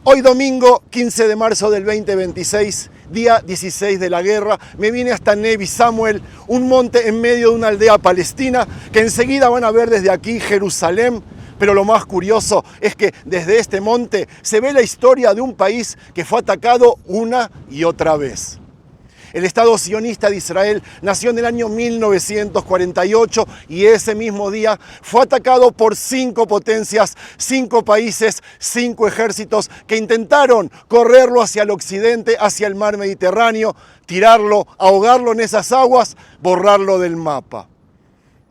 Hoy domingo 15 de marzo del 2026, día 16 de la guerra, me vine hasta Nevi Samuel, un monte en medio de una aldea palestina que enseguida van a ver desde aquí Jerusalén. Pero lo más curioso es que desde este monte se ve la historia de un país que fue atacado una y otra vez. El Estado sionista de Israel nació en el año 1948 y ese mismo día fue atacado por 5 potencias, 5 países, 5 ejércitos que intentaron correrlo hacia el occidente, hacia el mar Mediterráneo, tirarlo, ahogarlo en esas aguas, borrarlo del mapa.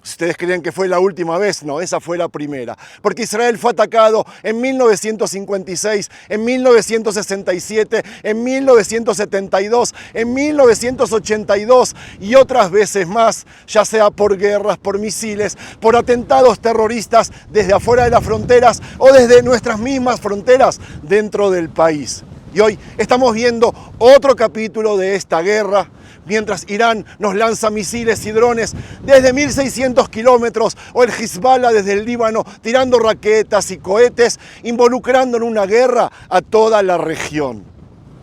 ¿Ustedes creen que fue la última vez? No, esa fue la primera. Porque Israel fue atacado en 1956, en 1967, en 1972, en 1982 y otras veces más, ya sea por guerras, por misiles, por atentados terroristas desde afuera de las fronteras o desde nuestras mismas fronteras dentro del país. Y hoy estamos viendo otro capítulo de esta guerra, mientras Irán nos lanza misiles y drones desde 1.600 kilómetros, o el Hezbollah desde el Líbano tirando raquetas y cohetes, involucrando en una guerra a toda la región.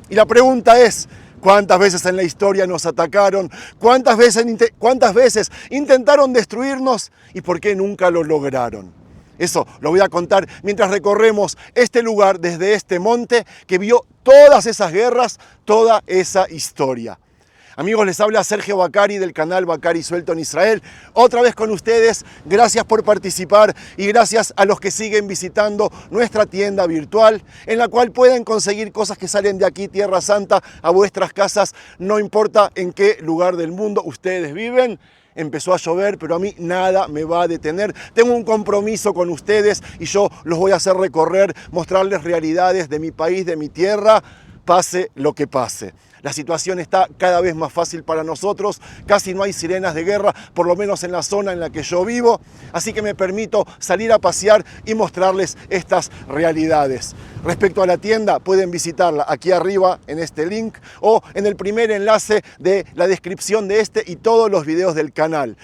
Y la pregunta es, ¿cuántas veces en la historia nos atacaron? ¿Cuántas veces intentaron destruirnos? ¿Y por qué nunca lo lograron? Eso lo voy a contar mientras recorremos este lugar desde este monte que vio todas esas guerras, toda esa historia. Amigos, les habla Sergio Bacari del canal Bacari Suelto en Israel. Otra vez con ustedes, gracias por participar y gracias a los que siguen visitando nuestra tienda virtual, en la cual pueden conseguir cosas que salen de aquí, Tierra Santa, a vuestras casas, no importa en qué lugar del mundo ustedes viven. Empezó a llover, pero a mí nada me va a detener. Tengo un compromiso con ustedes y yo los voy a hacer recorrer, mostrarles realidades de mi país, de mi tierra, pase lo que pase. La situación está cada vez más fácil para nosotros, casi no hay sirenas de guerra, por lo menos en la zona en la que yo vivo, así que me permito salir a pasear y mostrarles estas realidades. Respecto a la tienda, pueden visitarla aquí arriba en este link o en el primer enlace de la descripción de este y todos los videos del canal.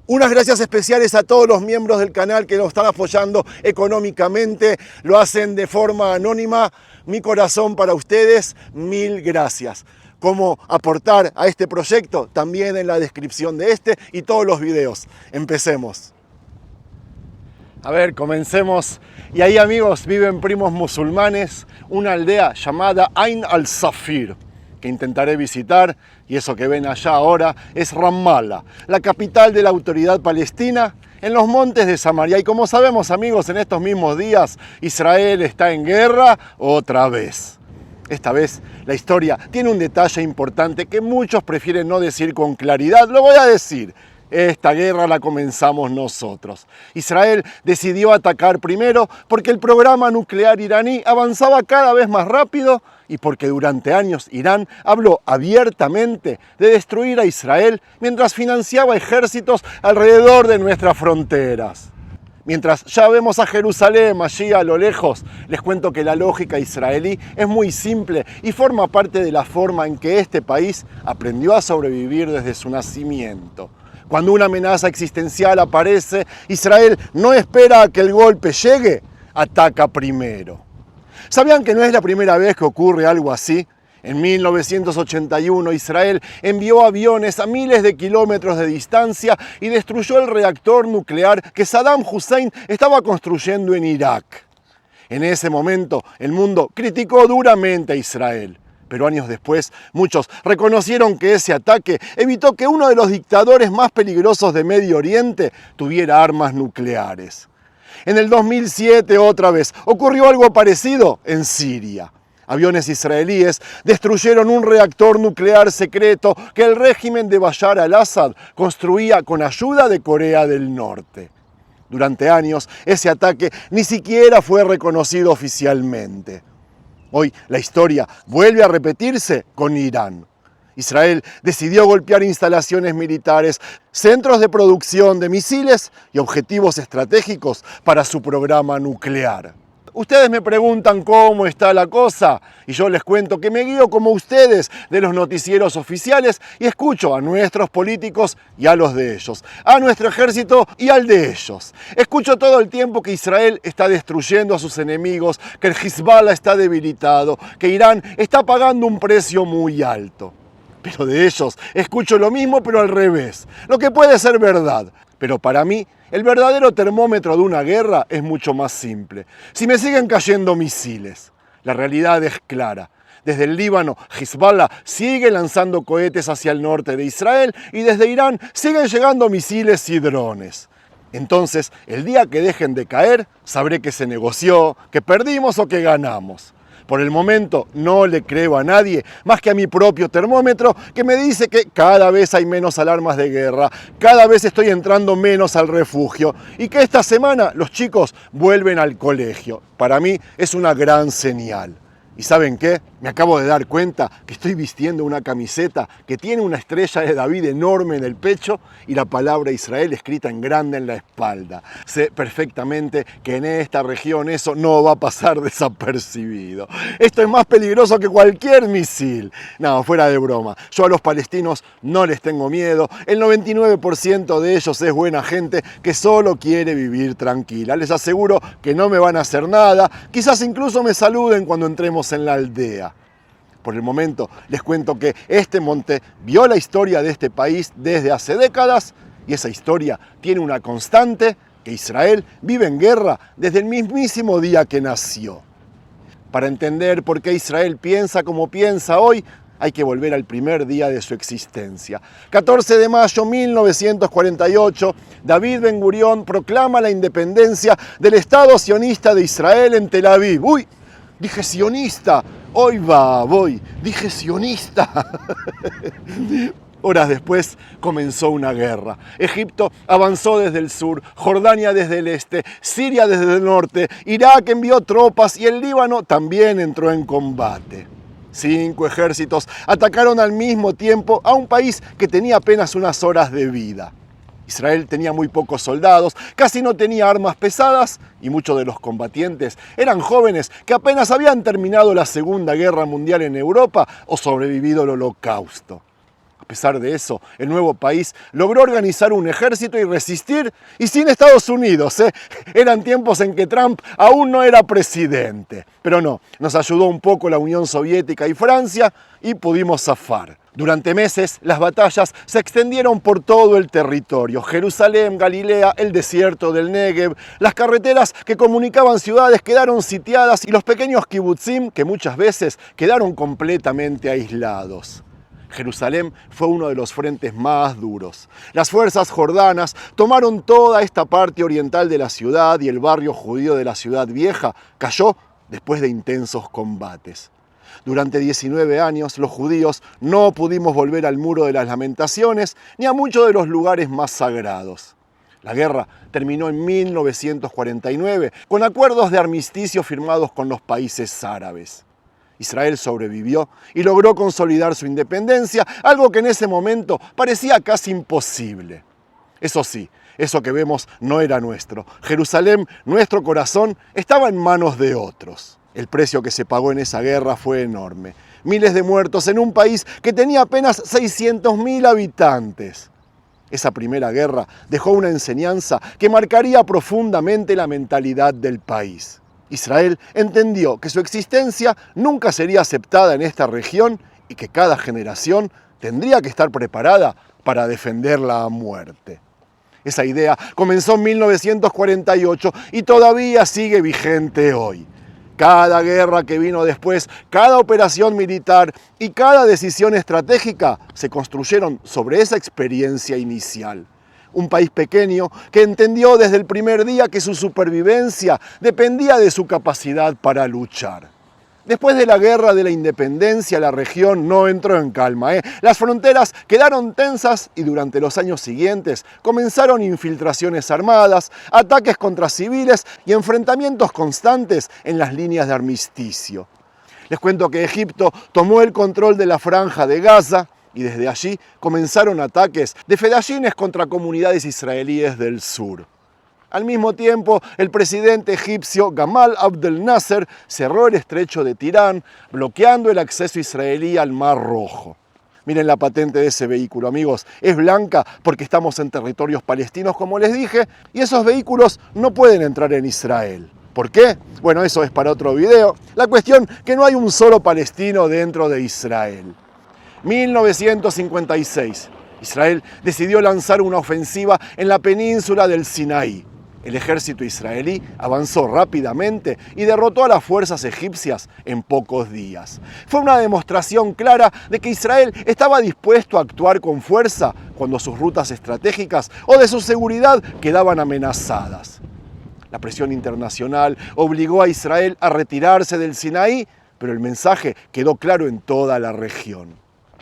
Unas gracias especiales a todos los miembros del canal que nos están apoyando económicamente, lo hacen de forma anónima. Mi corazón para ustedes, mil gracias. Cómo aportar a este proyecto, también en la descripción de este y todos los videos. Empecemos. A ver, comencemos. Y ahí, amigos, viven primos musulmanes, una aldea llamada Ain al-Safir, que intentaré visitar, y eso que ven allá ahora es Ramallah, la capital de la autoridad palestina, en los montes de Samaria. Y como sabemos, amigos, en estos mismos días Israel está en guerra otra vez. Esta vez la historia tiene un detalle importante que muchos prefieren no decir con claridad. Lo voy a decir. Esta guerra la comenzamos nosotros. Israel decidió atacar primero porque el programa nuclear iraní avanzaba cada vez más rápido y porque durante años Irán habló abiertamente de destruir a Israel mientras financiaba ejércitos alrededor de nuestras fronteras. Mientras ya vemos a Jerusalén allí a lo lejos, les cuento que la lógica israelí es muy simple y forma parte de la forma en que este país aprendió a sobrevivir desde su nacimiento. Cuando una amenaza existencial aparece, Israel no espera a que el golpe llegue, ataca primero. ¿Sabían que no es la primera vez que ocurre algo así? En 1981 Israel envió aviones a miles de kilómetros de distancia y destruyó el reactor nuclear que Saddam Hussein estaba construyendo en Irak. En ese momento el mundo criticó duramente a Israel. Pero años después, muchos reconocieron que ese ataque evitó que uno de los dictadores más peligrosos de Medio Oriente tuviera armas nucleares. En el 2007, otra vez, ocurrió algo parecido en Siria. Aviones israelíes destruyeron un reactor nuclear secreto que el régimen de Bashar al-Assad construía con ayuda de Corea del Norte. Durante años, ese ataque ni siquiera fue reconocido oficialmente. Hoy la historia vuelve a repetirse con Irán. Israel decidió golpear instalaciones militares, centros de producción de misiles y objetivos estratégicos para su programa nuclear. Ustedes me preguntan cómo está la cosa y yo les cuento que me guío como ustedes de los noticieros oficiales y escucho a nuestros políticos y a los de ellos, a nuestro ejército y al de ellos. Escucho todo el tiempo que Israel está destruyendo a sus enemigos, que el Hezbollah está debilitado, que Irán está pagando un precio muy alto. Pero de ellos escucho lo mismo pero al revés, lo que puede ser verdad. Pero para mí, el verdadero termómetro de una guerra es mucho más simple. Si me siguen cayendo misiles, la realidad es clara. Desde el Líbano, Hezbollah sigue lanzando cohetes hacia el norte de Israel y desde Irán siguen llegando misiles y drones. Entonces, el día que dejen de caer, sabré que se negoció, que perdimos o que ganamos. Por el momento no le creo a nadie, más que a mi propio termómetro, que me dice que cada vez hay menos alarmas de guerra, cada vez estoy entrando menos al refugio y que esta semana los chicos vuelven al colegio. Para mí es una gran señal. ¿Y saben qué? Me acabo de dar cuenta que estoy vistiendo una camiseta que tiene una estrella de David enorme en el pecho y la palabra Israel escrita en grande en la espalda. Sé perfectamente que en esta región eso no va a pasar desapercibido. Esto es más peligroso que cualquier misil. No, fuera de broma. Yo a los palestinos no les tengo miedo. El 99% de ellos es buena gente que solo quiere vivir tranquila. Les aseguro que no me van a hacer nada. Quizás incluso me saluden cuando entremos en la aldea. Por el momento les cuento que este monte vio la historia de este país desde hace décadas y esa historia tiene una constante, que Israel vive en guerra desde el mismísimo día que nació. Para entender por qué Israel piensa como piensa hoy, hay que volver al primer día de su existencia. 14 de mayo de 1948, David Ben Gurión proclama la independencia del Estado sionista de Israel en Tel Aviv. ¡Uy! Dije sionista, dije sionista. Horas después comenzó una guerra. Egipto avanzó desde el sur, Jordania desde el este, Siria desde el norte, Irak envió tropas y el Líbano también entró en combate. 5 ejércitos atacaron al mismo tiempo a un país que tenía apenas unas horas de vida. Israel tenía muy pocos soldados, casi no tenía armas pesadas y muchos de los combatientes eran jóvenes que apenas habían terminado la Segunda Guerra Mundial en Europa o sobrevivido al Holocausto. A pesar de eso, el nuevo país logró organizar un ejército y resistir, y sin Estados Unidos. Eran tiempos en que Trump aún no era presidente. Pero no, nos ayudó un poco la Unión Soviética y Francia y pudimos zafar. Durante meses, las batallas se extendieron por todo el territorio. Jerusalén, Galilea, el desierto del Negev, las carreteras que comunicaban ciudades quedaron sitiadas y los pequeños kibutzim, que muchas veces quedaron completamente aislados. Jerusalén fue uno de los frentes más duros. Las fuerzas jordanas tomaron toda esta parte oriental de la ciudad y el barrio judío de la ciudad vieja cayó después de intensos combates. Durante 19 años los judíos no pudimos volver al Muro de las Lamentaciones ni a muchos de los lugares más sagrados. La guerra terminó en 1949 con acuerdos de armisticio firmados con los países árabes. Israel sobrevivió y logró consolidar su independencia, algo que en ese momento parecía casi imposible. Eso sí, eso que vemos no era nuestro. Jerusalén, nuestro corazón, estaba en manos de otros. El precio que se pagó en esa guerra fue enorme. Miles de muertos en un país que tenía apenas 600.000 habitantes. Esa primera guerra dejó una enseñanza que marcaría profundamente la mentalidad del país. Israel entendió que su existencia nunca sería aceptada en esta región y que cada generación tendría que estar preparada para defenderla a muerte. Esa idea comenzó en 1948 y todavía sigue vigente hoy. Cada guerra que vino después, cada operación militar y cada decisión estratégica se construyeron sobre esa experiencia inicial. Un país pequeño que entendió desde el primer día que su supervivencia dependía de su capacidad para luchar. Después de la guerra de la independencia, la región no entró en calma. Las fronteras quedaron tensas y durante los años siguientes comenzaron infiltraciones armadas, ataques contra civiles y enfrentamientos constantes en las líneas de armisticio. Les cuento que Egipto tomó el control de la franja de Gaza y desde allí comenzaron ataques de fedayines contra comunidades israelíes del sur. Al mismo tiempo, el presidente egipcio Gamal Abdel Nasser cerró el estrecho de Tirán, bloqueando el acceso israelí al Mar Rojo. Miren la patente de ese vehículo, amigos. Es blanca porque estamos en territorios palestinos, como les dije, y esos vehículos no pueden entrar en Israel. ¿Por qué? Bueno, eso es para otro video. La cuestión que no hay un solo palestino dentro de Israel. 1956. Israel decidió lanzar una ofensiva en la península del Sinaí. El ejército israelí avanzó rápidamente y derrotó a las fuerzas egipcias en pocos días. Fue una demostración clara de que Israel estaba dispuesto a actuar con fuerza cuando sus rutas estratégicas o de su seguridad quedaban amenazadas. La presión internacional obligó a Israel a retirarse del Sinaí, pero el mensaje quedó claro en toda la región.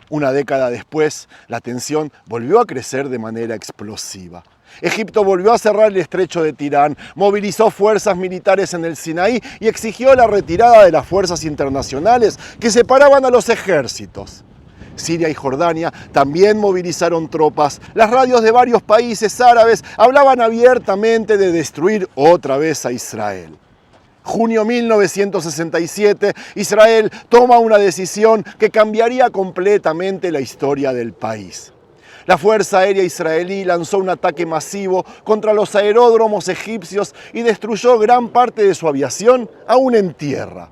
Una década después, la tensión volvió a crecer de manera explosiva. Egipto volvió a cerrar el estrecho de Tirán, movilizó fuerzas militares en el Sinaí y exigió la retirada de las fuerzas internacionales que separaban a los ejércitos. Siria y Jordania también movilizaron tropas. Las radios de varios países árabes hablaban abiertamente de destruir otra vez a Israel. Junio 1967, Israel toma una decisión que cambiaría completamente la historia del país. La Fuerza Aérea Israelí lanzó un ataque masivo contra los aeródromos egipcios y destruyó gran parte de su aviación, aún en tierra.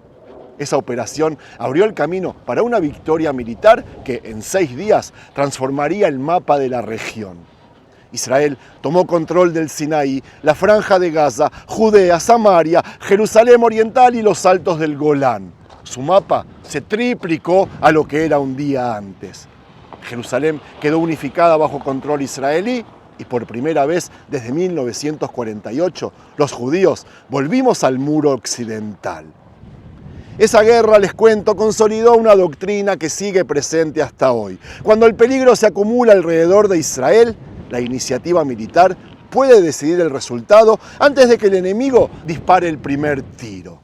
Esa operación abrió el camino para una victoria militar que en 6 días transformaría el mapa de la región. Israel tomó control del Sinaí, la Franja de Gaza, Judea, Samaria, Jerusalén Oriental y los Altos del Golán. Su mapa se triplicó a lo que era un día antes. Jerusalén quedó unificada bajo control israelí y por primera vez desde 1948 los judíos volvimos al muro occidental. Esa guerra, les cuento, consolidó una doctrina que sigue presente hasta hoy. Cuando el peligro se acumula alrededor de Israel, la iniciativa militar puede decidir el resultado antes de que el enemigo dispare el primer tiro.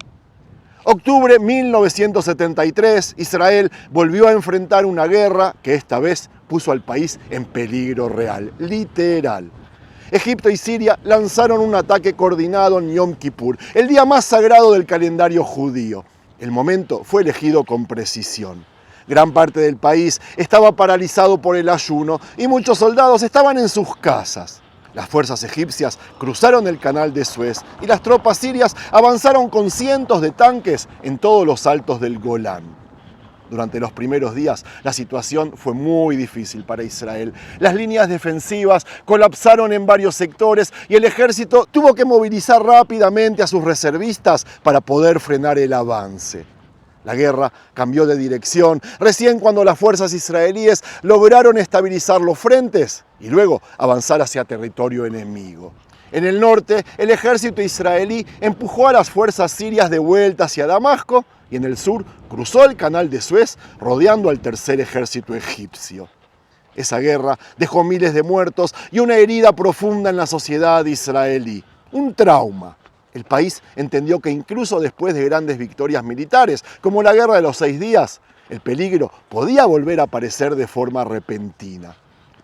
Octubre 1973, Israel volvió a enfrentar una guerra que esta vez puso al país en peligro real, literal. Egipto y Siria lanzaron un ataque coordinado en Yom Kippur, el día más sagrado del calendario judío. El momento fue elegido con precisión. Gran parte del país estaba paralizado por el ayuno y muchos soldados estaban en sus casas. Las fuerzas egipcias cruzaron el canal de Suez y las tropas sirias avanzaron con cientos de tanques en todos los altos del Golán. Durante los primeros días, la situación fue muy difícil para Israel. Las líneas defensivas colapsaron en varios sectores y el ejército tuvo que movilizar rápidamente a sus reservistas para poder frenar el avance. La guerra cambió de dirección recién cuando las fuerzas israelíes lograron estabilizar los frentes y luego avanzar hacia territorio enemigo. En el norte, el ejército israelí empujó a las fuerzas sirias de vuelta hacia Damasco y en el sur cruzó el canal de Suez rodeando al tercer ejército egipcio. Esa guerra dejó miles de muertos y una herida profunda en la sociedad israelí, un trauma. El país entendió que incluso después de grandes victorias militares, como la Guerra de los 6 días, el peligro podía volver a aparecer de forma repentina.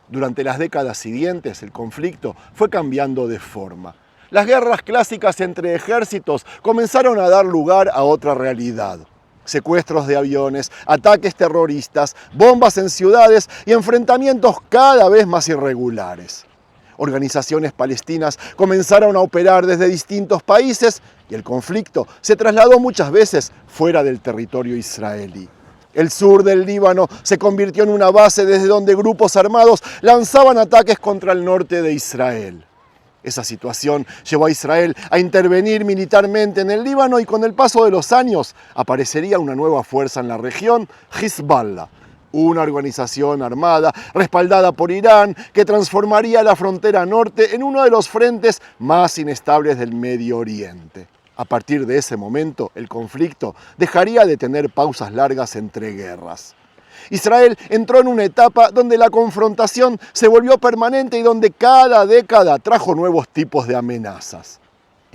Durante las décadas siguientes, el conflicto fue cambiando de forma. Las guerras clásicas entre ejércitos comenzaron a dar lugar a otra realidad. Secuestros de aviones, ataques terroristas, bombas en ciudades y enfrentamientos cada vez más irregulares. Organizaciones palestinas comenzaron a operar desde distintos países y el conflicto se trasladó muchas veces fuera del territorio israelí. El sur del Líbano se convirtió en una base desde donde grupos armados lanzaban ataques contra el norte de Israel. Esa situación llevó a Israel a intervenir militarmente en el Líbano y con el paso de los años aparecería una nueva fuerza en la región, Hezbollah, una organización armada respaldada por Irán que transformaría la frontera norte en uno de los frentes más inestables del Medio Oriente. A partir de ese momento, el conflicto dejaría de tener pausas largas entre guerras. Israel entró en una etapa donde la confrontación se volvió permanente y donde cada década trajo nuevos tipos de amenazas.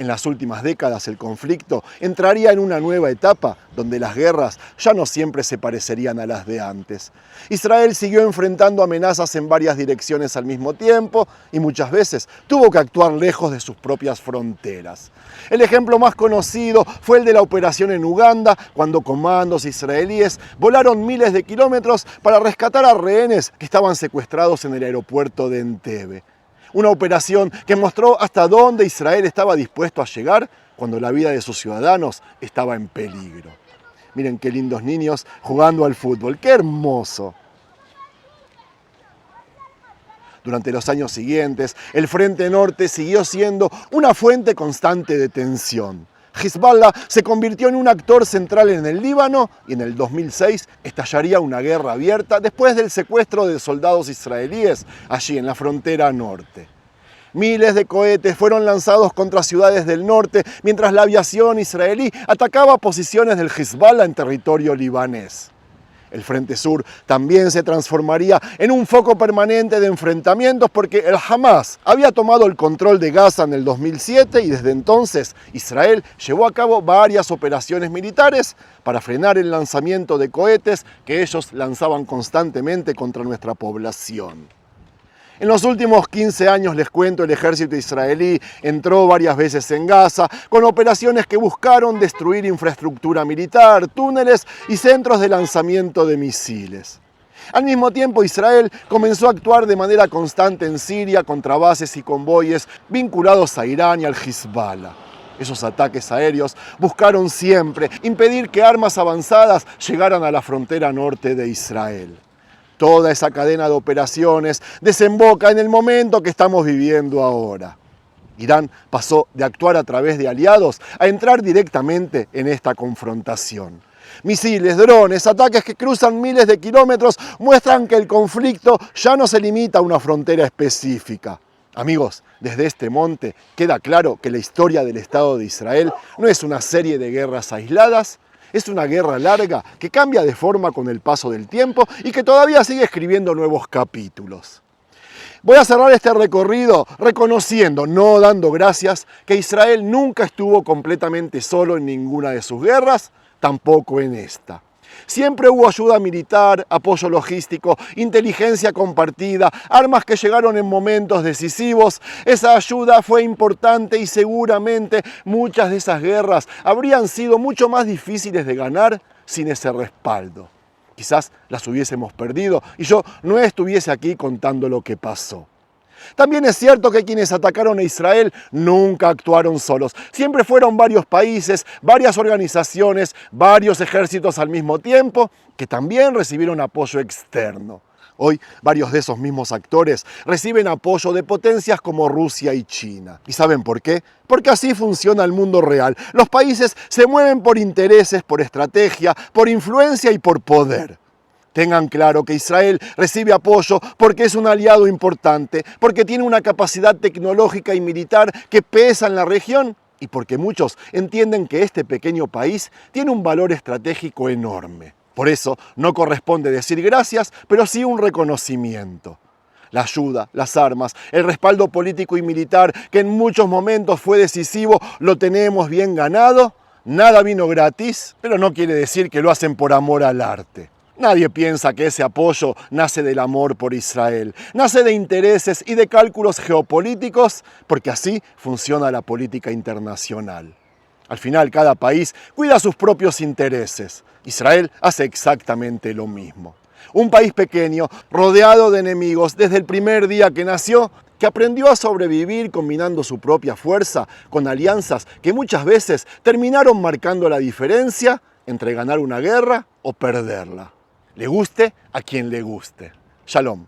En las últimas décadas el conflicto entraría en una nueva etapa donde las guerras ya no siempre se parecerían a las de antes. Israel siguió enfrentando amenazas en varias direcciones al mismo tiempo y muchas veces tuvo que actuar lejos de sus propias fronteras. El ejemplo más conocido fue el de la operación en Uganda, cuando comandos israelíes volaron miles de kilómetros para rescatar a rehenes que estaban secuestrados en el aeropuerto de Entebbe. Una operación que mostró hasta dónde Israel estaba dispuesto a llegar cuando la vida de sus ciudadanos estaba en peligro. Miren qué lindos niños jugando al fútbol, ¡qué hermoso! Durante los años siguientes, el Frente Norte siguió siendo una fuente constante de tensión. Hezbollah se convirtió en un actor central en el Líbano y en el 2006 estallaría una guerra abierta después del secuestro de soldados israelíes allí en la frontera norte. Miles de cohetes fueron lanzados contra ciudades del norte mientras la aviación israelí atacaba posiciones del Hezbollah en territorio libanés. El Frente Sur también se transformaría en un foco permanente de enfrentamientos porque el Hamas había tomado el control de Gaza en el 2007 y desde entonces Israel llevó a cabo varias operaciones militares para frenar el lanzamiento de cohetes que ellos lanzaban constantemente contra nuestra población. En los últimos 15 años, les cuento, el ejército israelí entró varias veces en Gaza con operaciones que buscaron destruir infraestructura militar, túneles y centros de lanzamiento de misiles. Al mismo tiempo, Israel comenzó a actuar de manera constante en Siria contra bases y convoyes vinculados a Irán y al Hezbollah. Esos ataques aéreos buscaron siempre impedir que armas avanzadas llegaran a la frontera norte de Israel. Toda esa cadena de operaciones desemboca en el momento que estamos viviendo ahora. Irán pasó de actuar a través de aliados a entrar directamente en esta confrontación. Misiles, drones, ataques que cruzan miles de kilómetros muestran que el conflicto ya no se limita a una frontera específica. Amigos, desde este monte queda claro que la historia del Estado de Israel no es una serie de guerras aisladas. Es una guerra larga que cambia de forma con el paso del tiempo y que todavía sigue escribiendo nuevos capítulos. Voy a cerrar este recorrido reconociendo, no dando gracias, que Israel nunca estuvo completamente solo en ninguna de sus guerras, tampoco en esta. Siempre hubo ayuda militar, apoyo logístico, inteligencia compartida, armas que llegaron en momentos decisivos. Esa ayuda fue importante y seguramente muchas de esas guerras habrían sido mucho más difíciles de ganar sin ese respaldo. Quizás las hubiésemos perdido y yo no estuviese aquí contando lo que pasó. También es cierto que quienes atacaron a Israel nunca actuaron solos. Siempre fueron varios países, varias organizaciones, varios ejércitos al mismo tiempo, que también recibieron apoyo externo. Hoy, varios de esos mismos actores reciben apoyo de potencias como Rusia y China. ¿Y saben por qué? Porque así funciona el mundo real. Los países se mueven por intereses, por estrategia, por influencia y por poder. Tengan claro que Israel recibe apoyo porque es un aliado importante, porque tiene una capacidad tecnológica y militar que pesa en la región y porque muchos entienden que este pequeño país tiene un valor estratégico enorme. Por eso no corresponde decir gracias, pero sí un reconocimiento. La ayuda, las armas, el respaldo político y militar, que en muchos momentos fue decisivo, lo tenemos bien ganado. Nada vino gratis, pero no quiere decir que lo hacen por amor al arte. Nadie piensa que ese apoyo nace del amor por Israel, nace de intereses y de cálculos geopolíticos, porque así funciona la política internacional. Al final, cada país cuida sus propios intereses. Israel hace exactamente lo mismo. Un país pequeño, rodeado de enemigos desde el primer día que nació, que aprendió a sobrevivir combinando su propia fuerza con alianzas que muchas veces terminaron marcando la diferencia entre ganar una guerra o perderla. Le guste a quien le guste. Shalom.